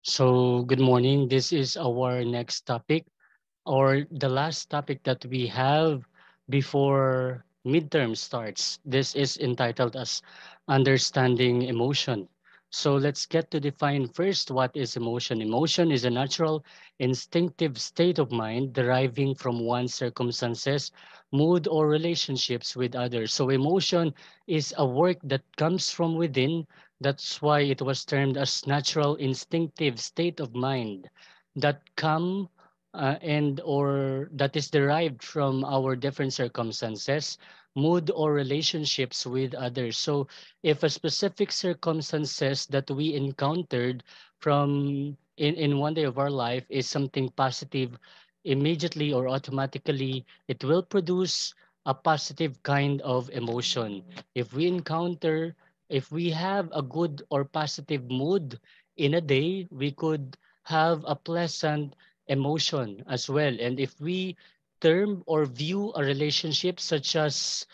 So, good morning. This is our next topic, or the last topic that we have before midterm starts. This is entitled as Understanding Emotion. So, let's get to define first what is emotion. Emotion is a natural, instinctive state of mind deriving from one's circumstances, mood, or relationships with others. So, emotion is a work that comes from within. That's why it was termed as natural, instinctive state of mind that come and or that is derived from our different circumstances, mood, or relationships with others. So if a specific circumstances that we encountered in one day of our life is something positive, immediately or automatically, it will produce a positive kind of emotion. If we encounter, if we have a good or positive mood in a day, we could have a pleasant emotion as well. And if we term or view a relationship such as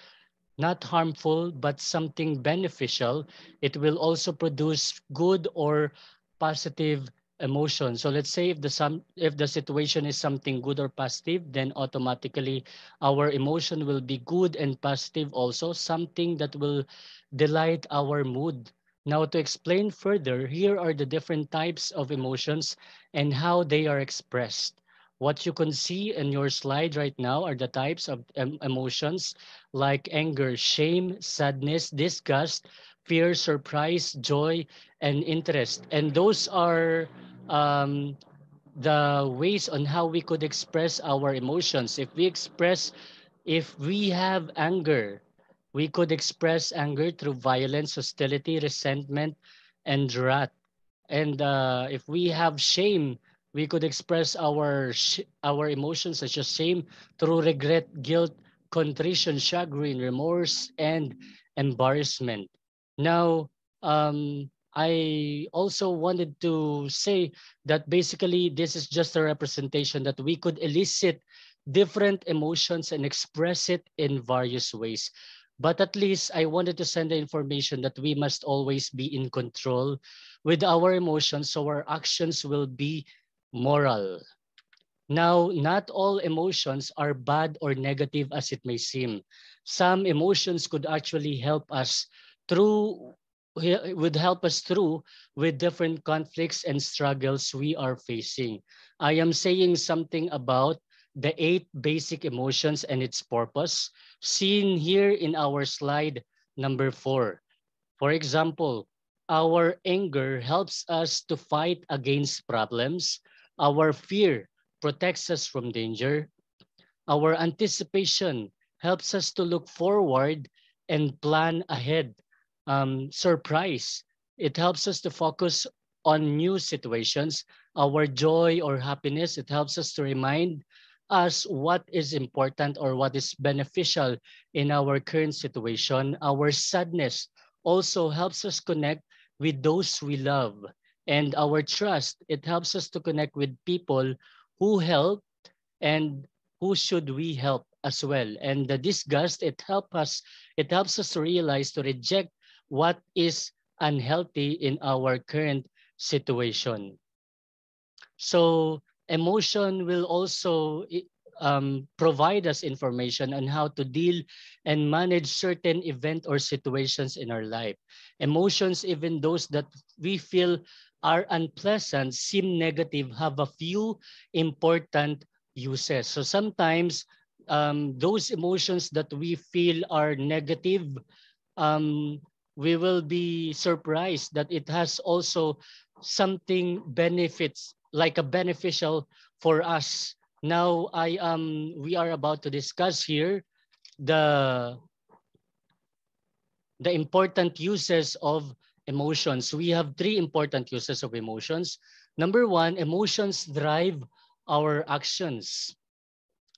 not harmful but something beneficial, it will also produce good or positive emotion. So let's say if the situation is something good or positive, then automatically our emotion will be good and positive also, something that will delight our mood. Now to explain further, here are the different types of emotions and how they are expressed. What you can see in your slide right now are the types of emotions like anger, shame, sadness, disgust, fear, surprise, joy, and interest. And those are um, the ways on how we could express our emotions. If we have anger, we could express anger through violence, hostility, resentment, and wrath. And if we have shame, we could express our emotions such as shame through regret, guilt, contrition, chagrin, remorse, and embarrassment. Now, I also wanted to say that basically this is just a representation that we could elicit different emotions and express it in various ways. But at least I wanted to send the information that we must always be in control with our emotions so our actions will be moral. Now, not all emotions are bad or negative as it may seem. Some emotions could actually help us through would help us through with different conflicts and struggles we are facing. I am saying something about the 8 basic emotions and its purpose seen here in our slide number 4. For example, our anger helps us to fight against problems. Our fear protects us from danger. Our anticipation helps us to look forward and plan ahead. Surprise, it helps us to focus on new situations. Our joy or happiness, it helps us to remind us what is important or what is beneficial in our current situation. Our sadness also helps us connect with those we love. And our trust, it helps us to connect with people who help and who should we help as well. And the disgust, it helps us to realize to reject what is unhealthy in our current situation. So emotion will also provide us information on how to deal and manage certain event or situations in our life. Emotions, even those that we feel are unpleasant, seem negative, have a few important uses. So sometimes those emotions that we feel are negative, um, we will be surprised that it has also something benefits like a beneficial for us. Now we are about to discuss here the the important uses of emotions. We have 3 important uses of emotions. Number 1, emotions drive our actions.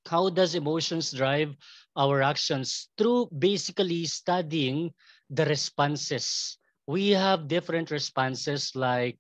How does emotions drive our actions? Through basically studying the responses. We have different responses like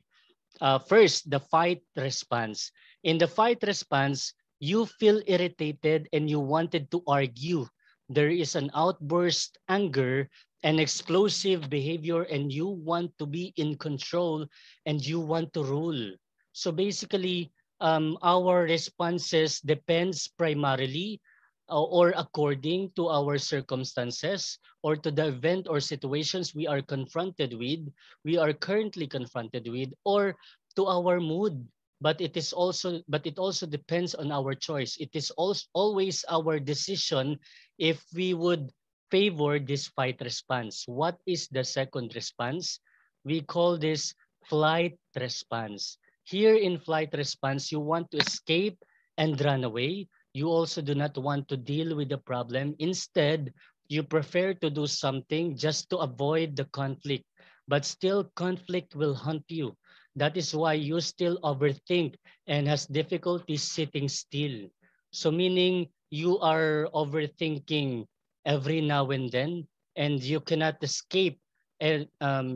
first, the fight response. In the fight response, you feel irritated and you wanted to argue. There is an outburst, anger, and explosive behavior, and you want to be in control and you want to rule. So basically, our responses depends primarily or according to our circumstances or to the event or situations we are currently confronted with, or to our mood. But it also depends on our choice. It is also always our decision if we would favor this fight response. What is the second response? We call this flight response. Here in flight response, you want to escape and run away. You also do not want to deal with the problem. Instead, you prefer to do something just to avoid the conflict. But still, conflict will haunt you. That is why you still overthink and has difficulty sitting still. So meaning you are overthinking every now and you cannot escape, and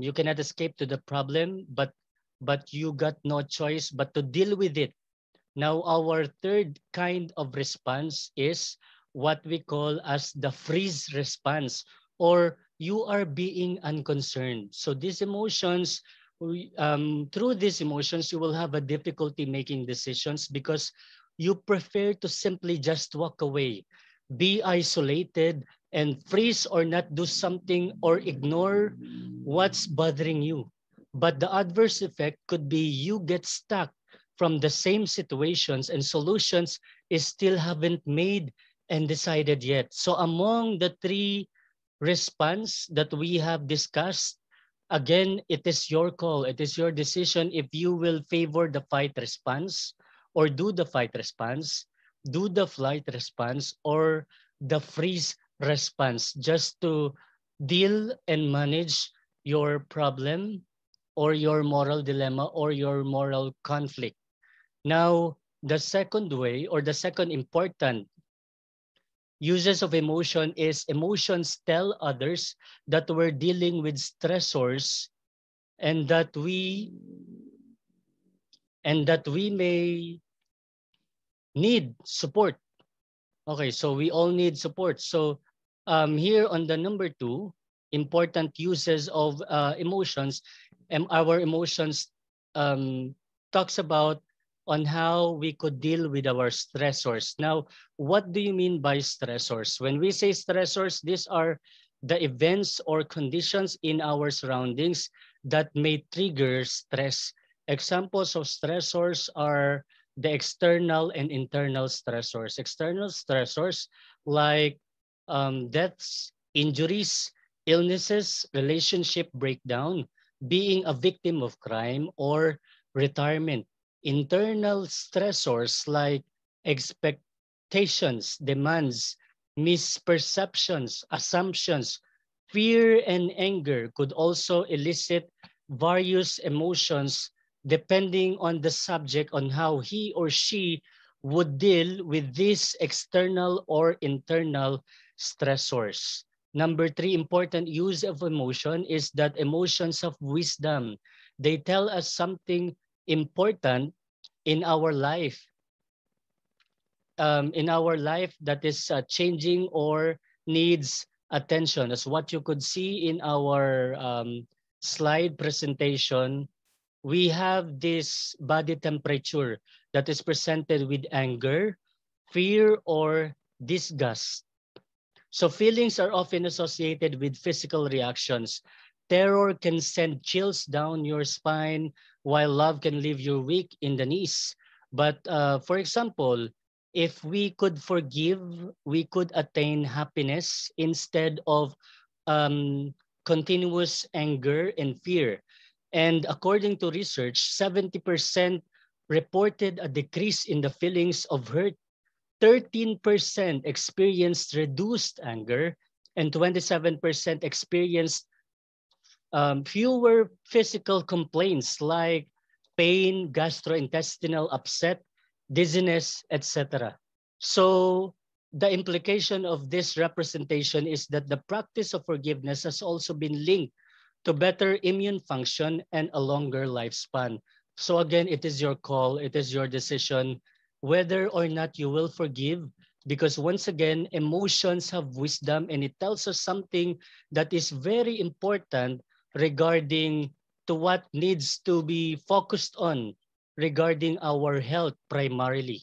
you cannot escape to the problem, but you got no choice but to deal with it. Now, our third kind of response is what we call as the freeze response, or you are being unconcerned. So these emotions, through these emotions, you will have a difficulty making decisions because you prefer to simply just walk away, be isolated, and freeze or not do something or ignore what's bothering you. But the adverse effect could be you get stuck from the same situations and solutions is still haven't made and decided yet. So among the three response that we have discussed, again, it is your call. It is your decision if you will favor the fight response or do the fight response, do the flight response, or the freeze response, just to deal and manage your problem or your moral dilemma or your moral conflict. Now, the second way or the second important uses of emotion is emotions tell others that we're dealing with stressors and that we may need support. Okay, so we all need support. So here on the number two, important uses of emotions, and our emotions talks about on how we could deal with our stressors. Now, what do you mean by stressors? When we say stressors, these are the events or conditions in our surroundings that may trigger stress. Examples of stressors are the external and internal stressors. External stressors like deaths, injuries, illnesses, relationship breakdown, being a victim of crime, or retirement. Internal stressors like expectations, demands, misperceptions, assumptions, fear, and anger could also elicit various emotions depending on the subject on how he or she would deal with these external or internal stressors. Number three, important use of emotion is that emotions of wisdom. They tell us something important in our life, that is changing or needs attention. As what you could see in our slide presentation, we have this body temperature that is presented with anger, fear, or disgust. So feelings are often associated with physical reactions. Terror can send chills down your spine, while love can leave you weak in the knees. But for example, if we could forgive, we could attain happiness instead of um, continuous anger and fear. And according to research, 70% reported a decrease in the feelings of hurt, 13% experienced reduced anger, and 27% experienced fewer physical complaints like pain, gastrointestinal upset, dizziness, etc. So the implication of this representation is that the practice of forgiveness has also been linked to better immune function and a longer lifespan. So again, it is your call, it is your decision whether or not you will forgive, because once again, emotions have wisdom and it tells us something that is very important regarding to what needs to be focused on regarding our health primarily.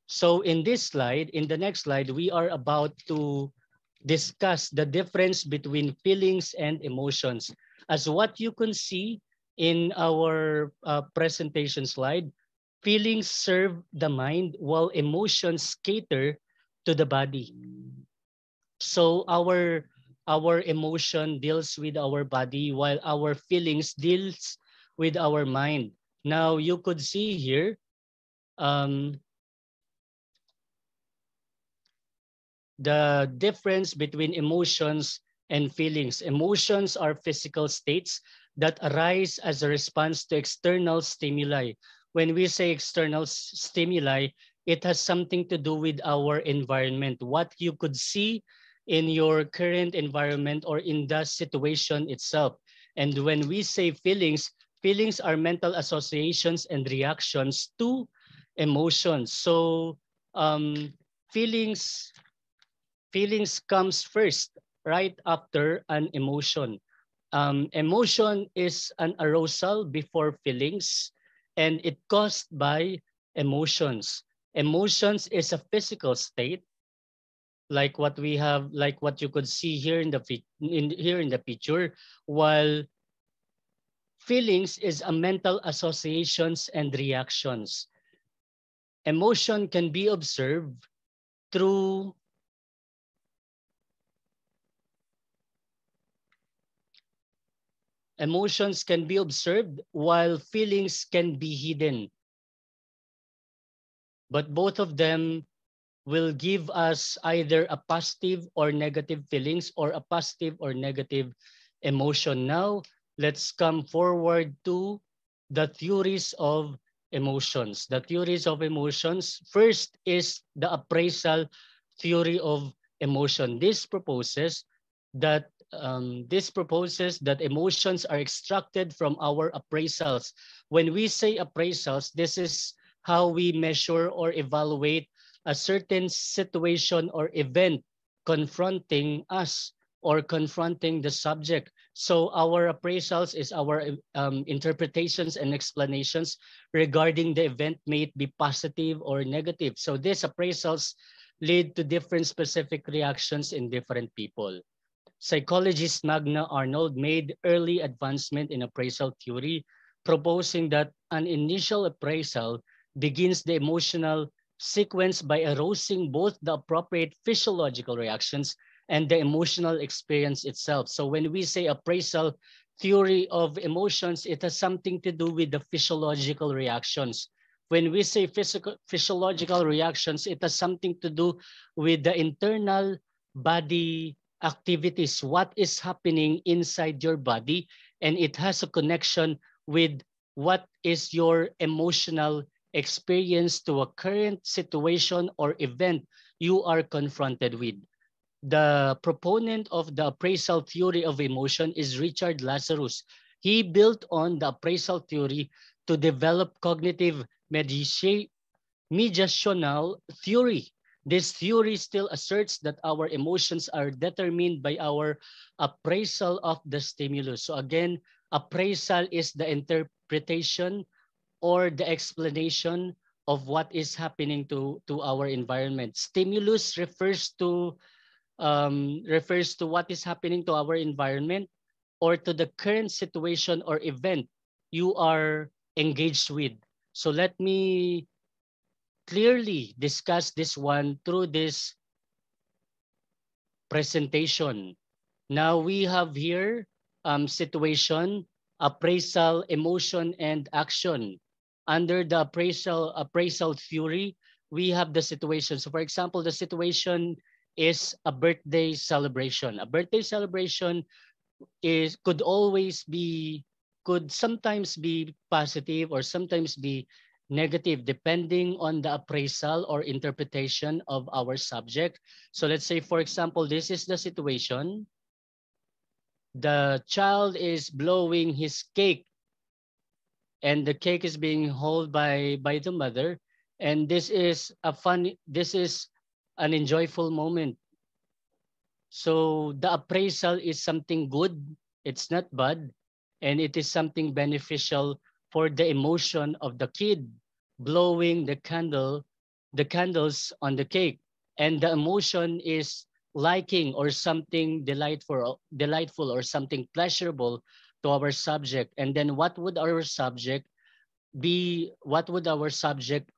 So in this slide, in the next slide, we are about to discuss the difference between feelings and emotions. As what you can see in our presentation slide, feelings serve the mind while emotions cater to the body. So our emotion deals with our body while our feelings deals with our mind. Now you could see here um, the difference between emotions and feelings. Emotions are physical states that arise as a response to external stimuli. When we say external stimuli, it has something to do with our environment, what you could see in your current environment or in the situation itself. And when we say feelings, feelings are mental associations and reactions to emotions. So feelings feelings comes first, right after an emotion. Emotion is an arousal before feelings, and it caused by emotions. Emotions is a physical state, like what we have, like what you could see here in the here in the picture, while feelings is a mental associations and reactions. Emotion can be observed through Emotions can be observed while feelings can be hidden, but both of them will give us either a positive or negative feelings or a positive or negative emotion. Now, let's come forward to the theories of emotions. The theories of emotions. First is the appraisal theory of emotion. This proposes that emotions are extracted from our appraisals. When we say appraisals, this is how we measure or evaluate a certain situation or event confronting us or confronting the subject. So our appraisals is our interpretations and explanations regarding the event, may it be positive or negative. So these appraisals lead to different specific reactions in different people. Psychologist Magna Arnold made early advancement in appraisal theory, proposing that an initial appraisal begins the emotional sequence by arousing both the appropriate physiological reactions and the emotional experience itself. So when we say appraisal theory of emotions, it has something to do with the physiological reactions. When we say physiological reactions, it has something to do with the internal body activities, what is happening inside your body, and it has a connection with what is your emotional experience to a current situation or event you are confronted with. The proponent of the appraisal theory of emotion is Richard Lazarus. He built on the appraisal theory to develop cognitive mediational theory. This theory still asserts that our emotions are determined by our appraisal of the stimulus. So again, appraisal is the interpretation or the explanation of what is happening to our environment. Stimulus refers to what is happening to our environment or to the current situation or event you are engaged with. So let me clearly discuss this one through this presentation. Now we have here situation, appraisal, emotion, and action. Under the appraisal theory, we have the situation. So for example, the situation is a birthday celebration. A birthday celebration could always be could sometimes be positive or sometimes be negative depending on the appraisal or interpretation of our subject. So let's say, for example, this is the situation. The child is blowing his cake and the cake is being held by the mother, and this is an enjoyable moment. So the appraisal is something good, it's not bad, and it is something beneficial for the emotion of the kid blowing the candles on the cake. And the emotion is liking or something delightful or something pleasurable to our subject. And then what would our subject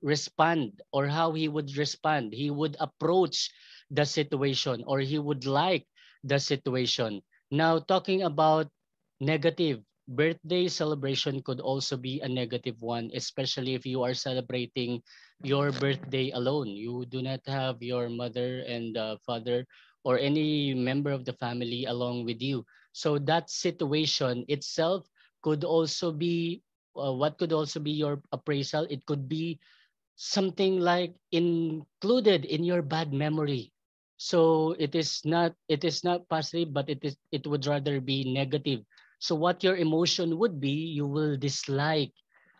respond, or how he would respond? He would approach the situation, or he would like the situation. Now, talking about negative, birthday celebration could also be a negative one, especially if you are celebrating your birthday alone. You do not have your mother and father or any member of the family along with you. So that situation itself could also be what could also be your appraisal. It could be something like included in your bad memory. So it is not positive, but it would rather be negative. So what your emotion would be, you will dislike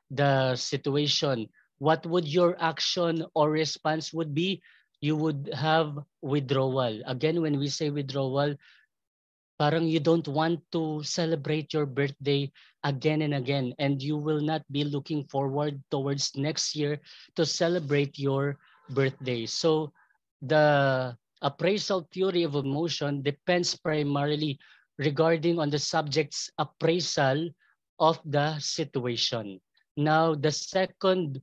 the situation. What would your action or response would be? You would have withdrawal. Again, when we say withdrawal, parang you don't want to celebrate your birthday again and again, and you will not be looking forward towards next year to celebrate your birthday. So the appraisal theory of emotion depends primarily regarding on the subject's appraisal of the situation. Now, the second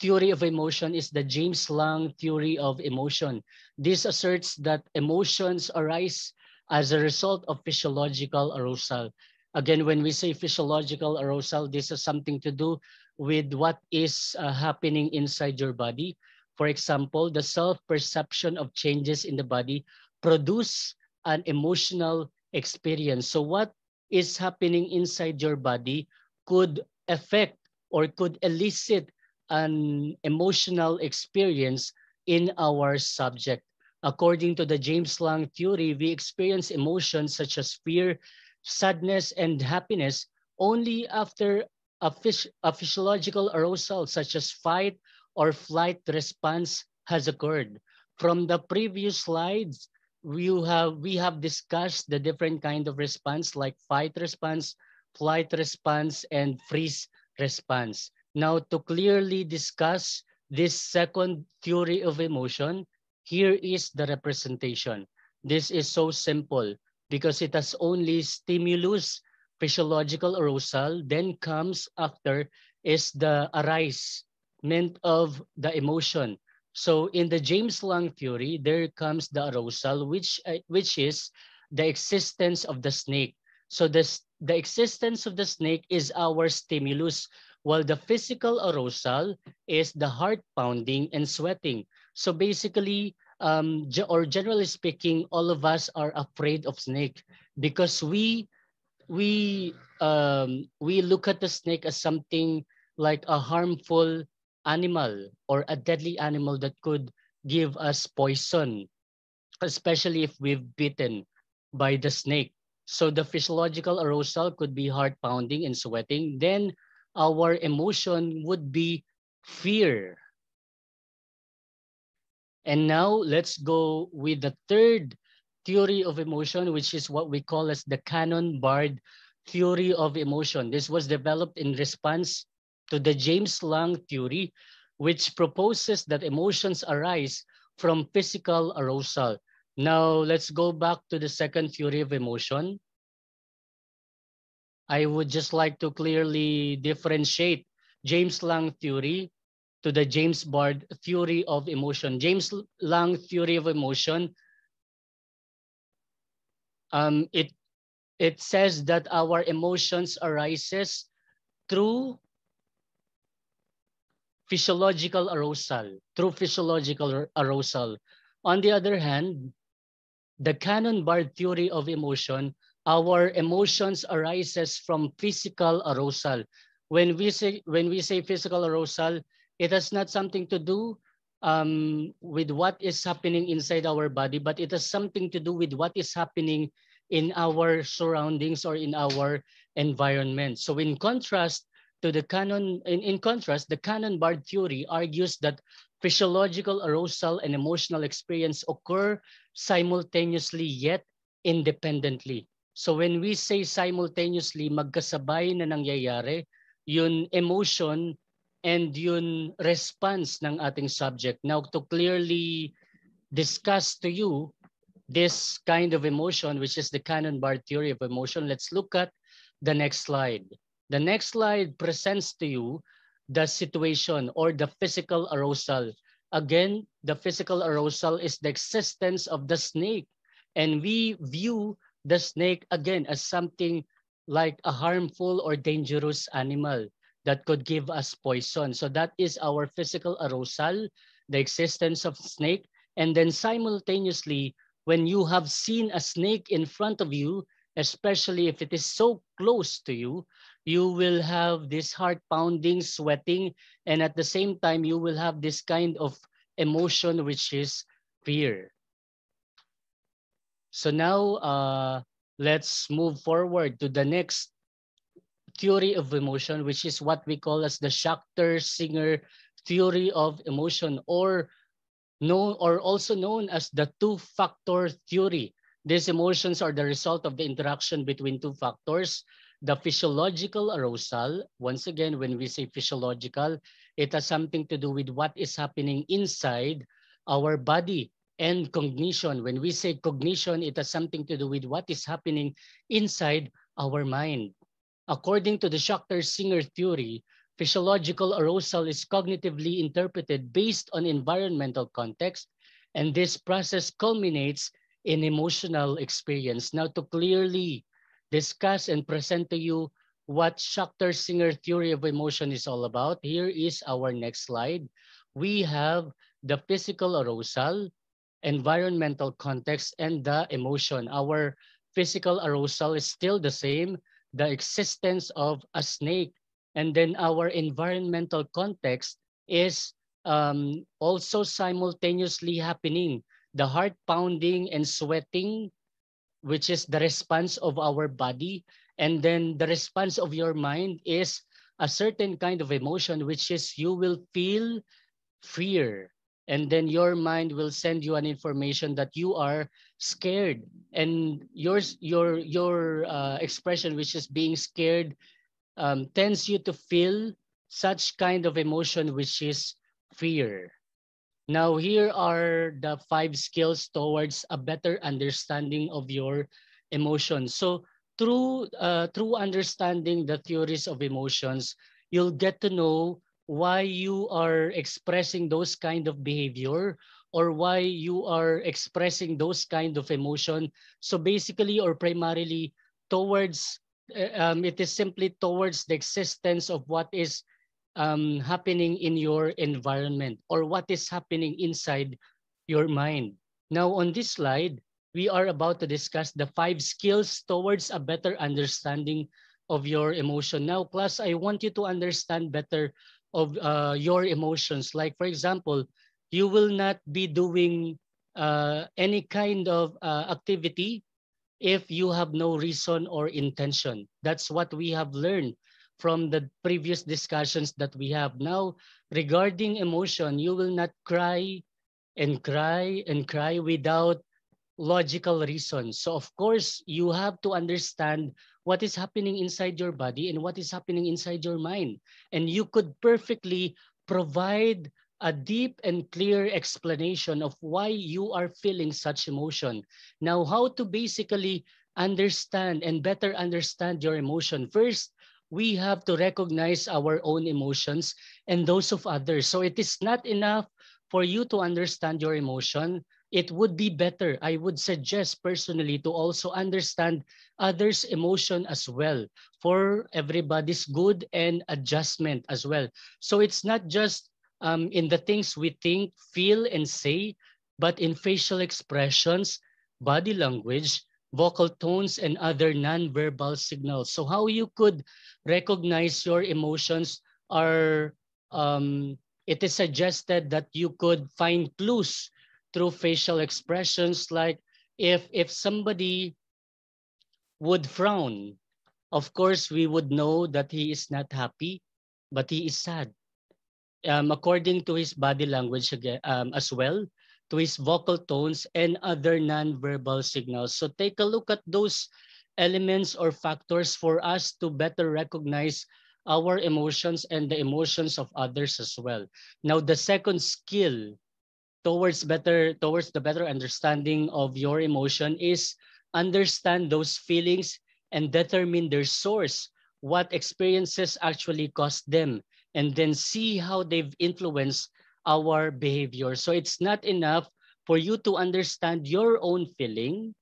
theory of emotion is the James Lang theory of emotion. This asserts that emotions arise as a result of physiological arousal. Again, when we say physiological arousal, this has something to do with what is happening inside your body. For example, the self-perception of changes in the body produce an emotional experience. So what is happening inside your body could affect or could elicit an emotional experience in our subject. According to the James Lang theory, we experience emotions such as fear, sadness, and happiness only after a physiological arousal such as fight or flight response has occurred. From the previous slides, we have discussed the different kind of response like fight response, flight response, and freeze response. Now, to clearly discuss this second theory of emotion, here is the representation. This is so simple because it has only stimulus, physiological arousal, then comes after is the arisement of the emotion. So in the James Lang theory, there comes the arousal, which is the existence of the snake. So the existence of the snake is our stimulus, while the physical arousal is the heart pounding and sweating. So basically, or generally speaking, all of us are afraid of snake because we look at the snake as something like a harmful animal or a deadly animal that could give us poison, especially if we've bitten by the snake. So the physiological arousal could be heart pounding and sweating. Then our emotion would be fear. And now let's go with the third theory of emotion, which is what we call as the Canon Bard theory of emotion. This was developed in response to the James Lang theory, which proposes that emotions arise from physical arousal. Now let's go back to the second theory of emotion. I would just like to clearly differentiate James Lang theory to the James Bard theory of emotion. James Lang theory of emotion, it says that our emotions arises through physiological arousal, On the other hand, the Canon Bard theory of emotion, our emotions arises from physical arousal. When we say physical arousal, it has not something to do with what is happening inside our body, but it has something to do with what is happening in our surroundings or in our environment. So in contrast, the Canon Bard theory argues that physiological arousal and emotional experience occur simultaneously yet independently. So when we say simultaneously, magkasabay na nangyayari yung emotion and yung response ng ating subject. Now, to clearly discuss to you this kind of emotion, which is the Cannon-Bar theory of emotion, let's look at the next slide. The next slide presents to you the situation or the physical arousal. Again, the physical arousal is the existence of the snake. And we view the snake again as something like a harmful or dangerous animal that could give us poison. So that is our physical arousal, the existence of snake. And then simultaneously, when you have seen a snake in front of you, especially if it is so close to you, you will have this heart pounding, sweating, and at the same time, you will have this kind of emotion, which is fear. So now, let's move forward to the next theory of emotion, which is what we call as the Schachter-Singer theory of emotion, or also known as the two-factor theory. These emotions are the result of the interaction between two factors, the physiological arousal. Once again, when we say physiological, it has something to do with what is happening inside our body, and cognition. When we say cognition, it has something to do with what is happening inside our mind. According to the Schachter-Singer theory, physiological arousal is cognitively interpreted based on environmental context, and this process culminates in emotional experience. Now, to clearly discuss and present to you what Schachter-Singer theory of emotion is all about, here is our next slide. We have the physical arousal, environmental context, and the emotion. Our physical arousal is still the same, the existence of a snake. And then our environmental context is also simultaneously happening. The heart pounding and sweating, which is the response of our body. And then the response of your mind is a certain kind of emotion, which is you will feel fear, and then your mind will send you an information that you are scared, and your expression, which is being scared, tends you to feel such kind of emotion, which is fear. Now, here are the 5 skills towards a better understanding of your emotions. So through understanding the theories of emotions, you'll get to know why you are expressing those kind of behavior, or why you are expressing those kind of emotion. So basically, or primarily, towards it is simply towards the existence of what is happening in your environment, or what is happening inside your mind. Now, on this slide, we are about to discuss the 5 skills towards a better understanding of your emotion. Now, class, I want you to understand better of your emotions. Like, for example, you will not be doing any kind of activity if you have no reason or intention. That's what we have learned from the previous discussions that we have. Now, regarding emotion, you will not cry and cry and cry without logical reasons. So of course, you have to understand what is happening inside your body and what is happening inside your mind. And you could perfectly provide a deep and clear explanation of why you are feeling such emotion. Now, how to basically understand and better understand your emotion. First, we have to recognize our own emotions and those of others. So it is not enough for you to understand your emotion. It would be better, I would suggest personally, to also understand others' emotion as well, for everybody's good and adjustment as well. So it's not just in the things we think, feel, and say, but in facial expressions, body language, vocal tones, and other non-verbal signals. So how you could recognize your emotions are, it is suggested that you could find clues through facial expressions, like if somebody would frown, of course we would know that he is not happy, but he is sad. According to his body language again, as well, to his vocal tones and other non-verbal signals. So take a look at those elements or factors for us to better recognize our emotions and the emotions of others as well. Now, the second skill towards the better understanding of your emotion is understand those feelings and determine their source, what experiences actually caused them, and then see how they've influenced our behavior. So it's not enough for you to understand your own feeling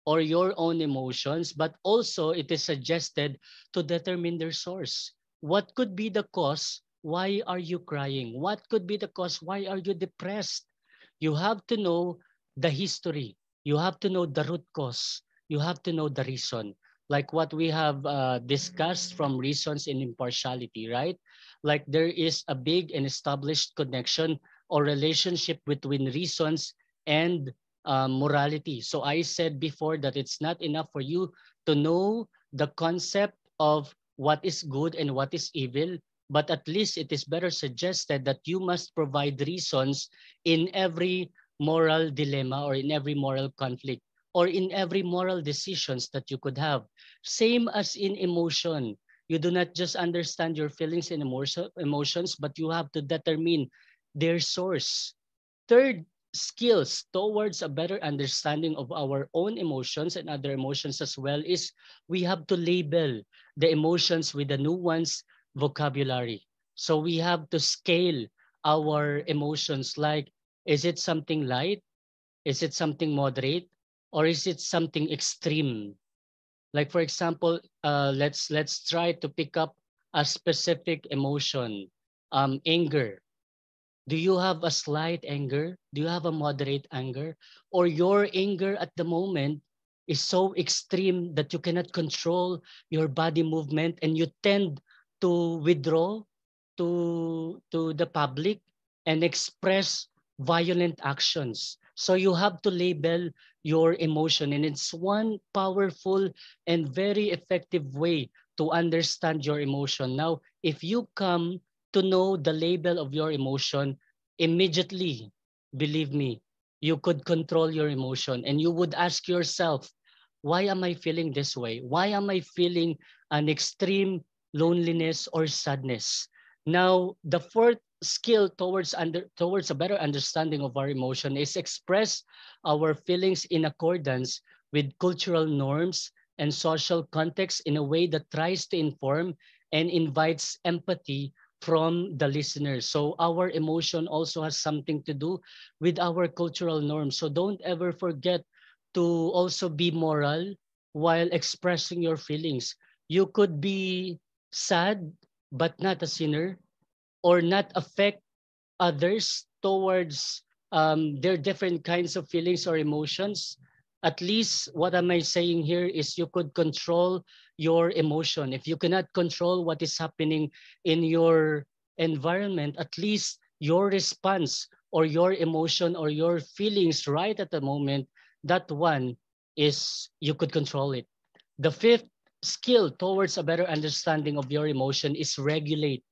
or your own emotions, but also it is suggested to determine their source. What could be the cause? Why are you crying? What could be the cause? Why are you depressed? You have to know the history. You have to know the root cause. You have to know the reason. Like what we have discussed from reasons in impartiality, right? Like there is a big and established connection or relationship between reasons and morality. So I said before that it's not enough for you to know the concept of what is good and what is evil, but at least it is better suggested that you must provide reasons in every moral dilemma or in every moral conflict or in every moral decisions that you could have. Same as in emotion. You do not just understand your feelings and emotions, but you have to determine their source. Third, skills towards a better understanding of our own emotions and other emotions as well is we have to label the emotions with a nuanced vocabulary. So we have to scale our emotions like, is it something light? Is it something moderate? Or is it something extreme? Like for example, let's try to pick up a specific emotion, anger. Do you have a slight anger? Do you have a moderate anger? Or your anger at the moment is so extreme that you cannot control your body movement and you tend to withdraw to the public and express violent actions. So you have to label your emotion, and it's one powerful and very effective way to understand your emotion. Now, if you come to know the label of your emotion, immediately, believe me, you could control your emotion and you would ask yourself, why am I feeling this way? Why am I feeling an extreme loneliness or sadness? Now, the fourth skill towards a better understanding of our emotion is express our feelings in accordance with cultural norms and social context in a way that tries to inform and invites empathy from the listener. So our emotion also has something to do with our cultural norms. So don't ever forget to also be moral while expressing your feelings. You could be sad but not a sinner, or not affect others towards their different kinds of feelings or emotions. At least what am I saying here is you could control your emotion. If you cannot control what is happening in your environment, at least your response or your emotion or your feelings right at the moment, that one is you could control it. The fifth skill towards a better understanding of your emotion is regulate.